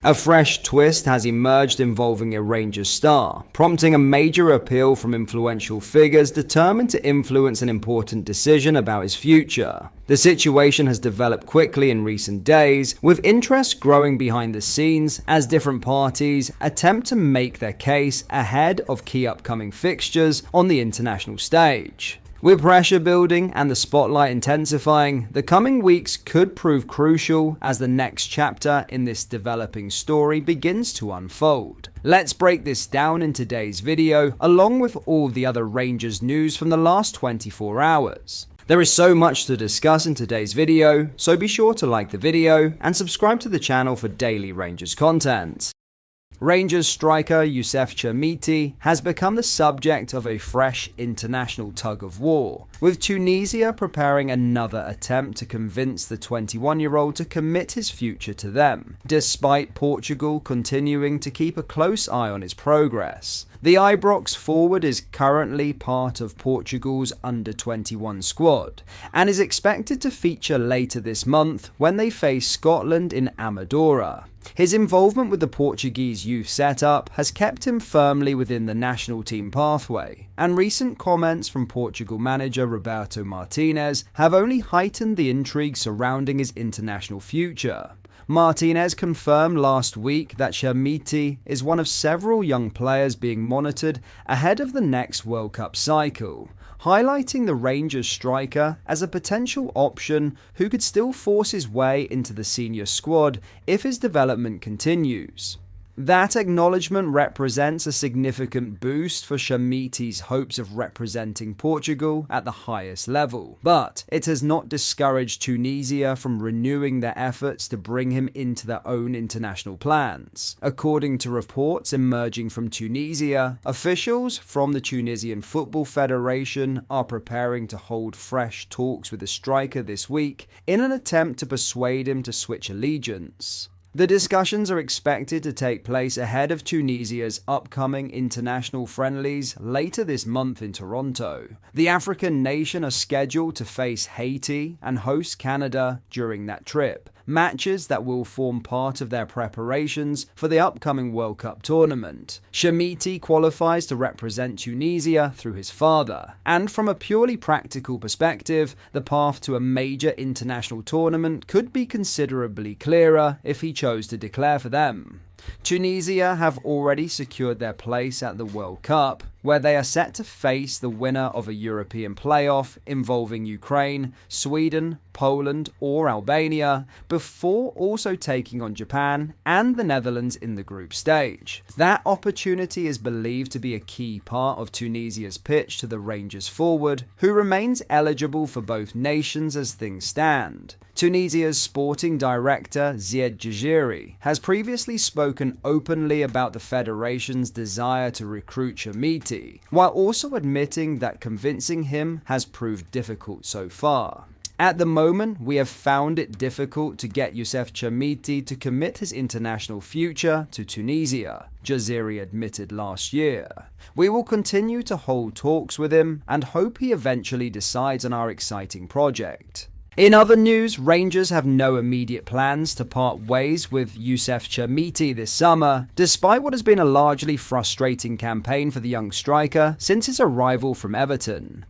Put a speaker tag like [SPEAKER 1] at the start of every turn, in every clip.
[SPEAKER 1] A fresh twist has emerged involving a Rangers star, prompting a major appeal from influential figures determined to influence an important decision about his future. The situation has developed quickly in recent days, with interest growing behind the scenes as different parties attempt to make their case ahead of key upcoming fixtures on the international stage. With pressure building and the spotlight intensifying, the coming weeks could prove crucial as the next chapter in this developing story begins to unfold. Let's break this down in today's video, along with all the other Rangers news from the last 24 hours. There is so much to discuss in today's video, so be sure to like the video and subscribe to the channel for daily Rangers content. Rangers striker Youssef Chermiti has become the subject of a fresh international tug-of-war, with Tunisia preparing another attempt to convince the 21-year-old to commit his future to them, despite Portugal continuing to keep a close eye on his progress. The Ibrox forward is currently part of Portugal's under-21 squad, and is expected to feature later this month when they face Scotland in Amadora. His involvement with the Portuguese youth setup has kept him firmly within the national team pathway, and recent comments from Portugal manager Roberto Martinez have only heightened the intrigue surrounding his international future. Martinez confirmed last week that Chermiti is one of several young players being monitored ahead of the next World Cup cycle, highlighting the Rangers striker as a potential option who could still force his way into the senior squad if his development continues. That acknowledgement represents a significant boost for Chermiti's hopes of representing Portugal at the highest level, but it has not discouraged Tunisia from renewing their efforts to bring him into their own international plans. According to reports emerging from Tunisia, officials from the Tunisian Football Federation are preparing to hold fresh talks with the striker this week in an attempt to persuade him to switch allegiance. The discussions are expected to take place ahead of Tunisia's upcoming international friendlies later this month in Toronto. The African nation are scheduled to face Haiti and host Canada during that trip, matches that will form part of their preparations for the upcoming World Cup tournament. Chermiti qualifies to represent Tunisia through his father, and from a purely practical perspective, the path to a major international tournament could be considerably clearer if he chose to declare for them. Tunisia have already secured their place at the World Cup, where they are set to face the winner of a European playoff involving Ukraine, Sweden, Poland or Albania, before also taking on Japan and the Netherlands in the group stage. That opportunity is believed to be a key part of Tunisia's pitch to the Rangers forward, who remains eligible for both nations as things stand. Tunisia's sporting director Ziad Jaziri has previously spoken openly about the federation's desire to recruit Chermiti, while also admitting that convincing him has proved difficult so far. At the moment, we have found it difficult to get Youssef Chermiti to commit his international future to Tunisia, Jaziri admitted last year. We will continue to hold talks with him and hope he eventually decides on our exciting project. In other news, Rangers have no immediate plans to part ways with Youssef Chermiti this summer, despite what has been a largely frustrating campaign for the young striker since his arrival from Everton.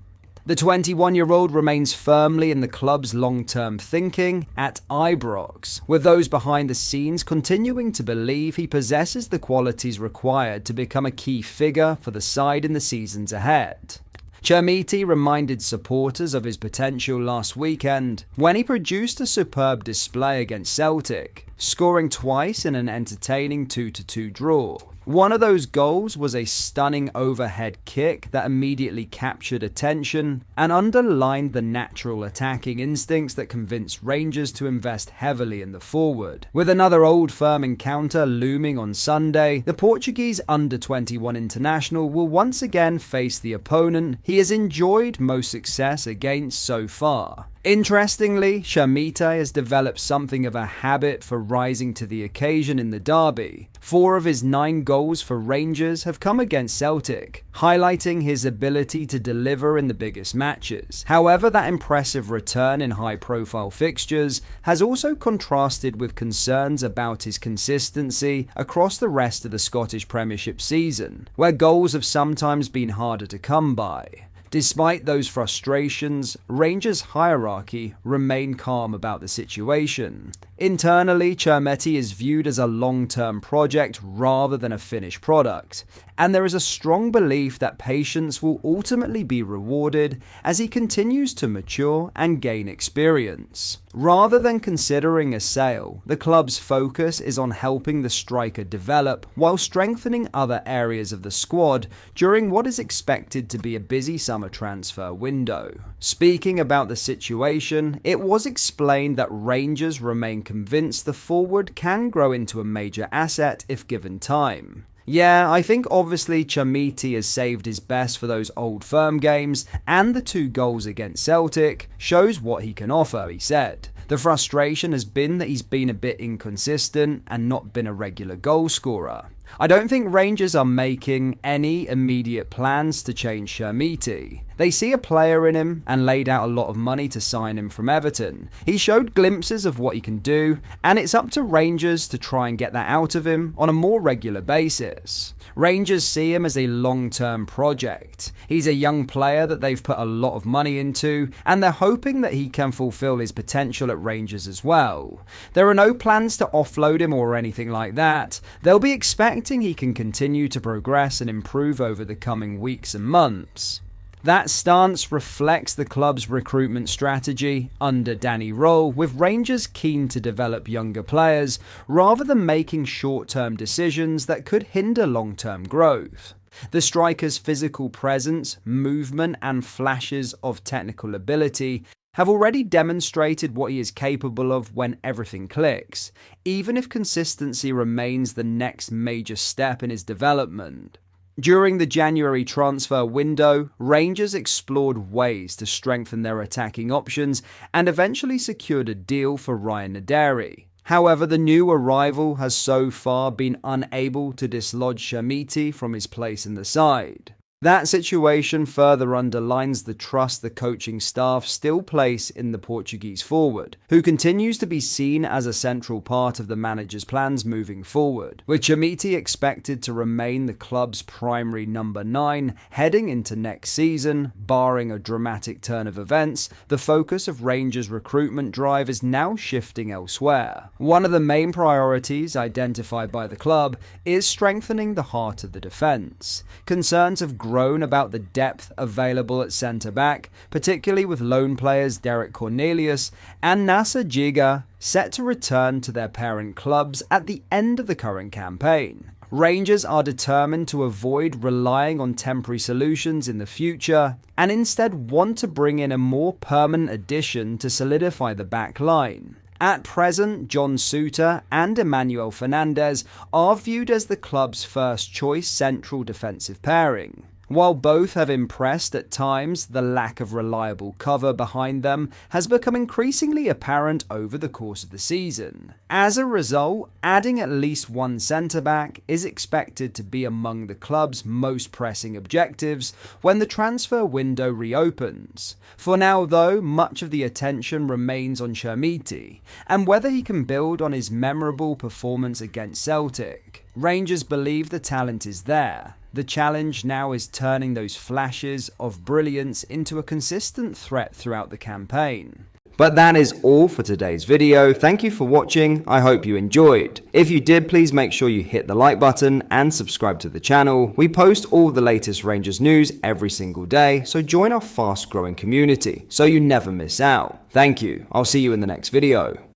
[SPEAKER 1] The 21-year-old remains firmly in the club's long-term thinking at Ibrox, with those behind the scenes continuing to believe he possesses the qualities required to become a key figure for the side in the seasons ahead. Chermiti reminded supporters of his potential last weekend when he produced a superb display against Celtic, scoring twice in an entertaining 2-2 draw. One of those goals was a stunning overhead kick that immediately captured attention and underlined the natural attacking instincts that convinced Rangers to invest heavily in the forward. With another Old Firm encounter looming on Sunday, the Portuguese under-21 international will once again face the opponent he has enjoyed most success against so far. Interestingly, Chermiti has developed something of a habit for rising to the occasion in the derby. 4 of his 9 goals for Rangers have come against Celtic, highlighting his ability to deliver in the biggest matches. However, that impressive return in high-profile fixtures has also contrasted with concerns about his consistency across the rest of the Scottish Premiership season, where goals have sometimes been harder to come by. Despite those frustrations, Rangers' hierarchy remain calm about the situation. Internally, Chermiti is viewed as a long-term project rather than a finished product, and there is a strong belief that patience will ultimately be rewarded as he continues to mature and gain experience. Rather than considering a sale, the club's focus is on helping the striker develop while strengthening other areas of the squad during what is expected to be a busy summer transfer window. Speaking about the situation, it was explained that Rangers remain convinced the forward can grow into a major asset if given time. Yeah, I think obviously Chermiti has saved his best for those old firm games, and the 2 goals against Celtic shows what he can offer, he said. The frustration has been that he's been a bit inconsistent and not been a regular goal scorer. I don't think Rangers are making any immediate plans to change Chermiti. They see a player in him and laid out a lot of money to sign him from Everton. He showed glimpses of what he can do, and it's up to Rangers to try and get that out of him on a more regular basis. Rangers see him as a long-term project. He's a young player that they've put a lot of money into, and they're hoping that he can fulfill his potential at Rangers as well. There are no plans to offload him or anything like that. They'll be expecting he can continue to progress and improve over the coming weeks and months. That stance reflects the club's recruitment strategy under Danny Roll, with Rangers keen to develop younger players rather than making short-term decisions that could hinder long-term growth. The striker's physical presence, movement, and flashes of technical ability have already demonstrated what he is capable of when everything clicks, even if consistency remains the next major step in his development. During the January transfer window, Rangers explored ways to strengthen their attacking options and eventually secured a deal for Ryan Naderi. However, the new arrival has so far been unable to dislodge Chermiti from his place in the side. That situation further underlines the trust the coaching staff still place in the Portuguese forward, who continues to be seen as a central part of the manager's plans moving forward, with Chermiti expected to remain the club's primary number 9 heading into next season. Barring a dramatic turn of events, the focus of Rangers' recruitment drive is now shifting elsewhere. One of the main priorities identified by the club is strengthening the heart of the defence. Concerns have grown about the depth available at centre-back, particularly with loan players Derek Cornelius and Nasser Giga set to return to their parent clubs at the end of the current campaign. Rangers are determined to avoid relying on temporary solutions in the future and instead want to bring in a more permanent addition to solidify the back line. At present, John Souttar and Emmanuel Fernandez are viewed as the club's first choice central defensive pairing. While both have impressed at times, the lack of reliable cover behind them has become increasingly apparent over the course of the season. As a result, adding at least one centre-back is expected to be among the club's most pressing objectives when the transfer window reopens. For now though, much of the attention remains on Chermiti and whether he can build on his memorable performance against Celtic. Rangers believe the talent is there. The challenge now is turning those flashes of brilliance into a consistent threat throughout the campaign. But that is all for today's video. Thank you for watching. I hope you enjoyed. If you did, please make sure you hit the like button and subscribe to the channel. We post all the latest Rangers news every single day, so join our fast growing community so you never miss out. Thank you. I'll see you in the next video.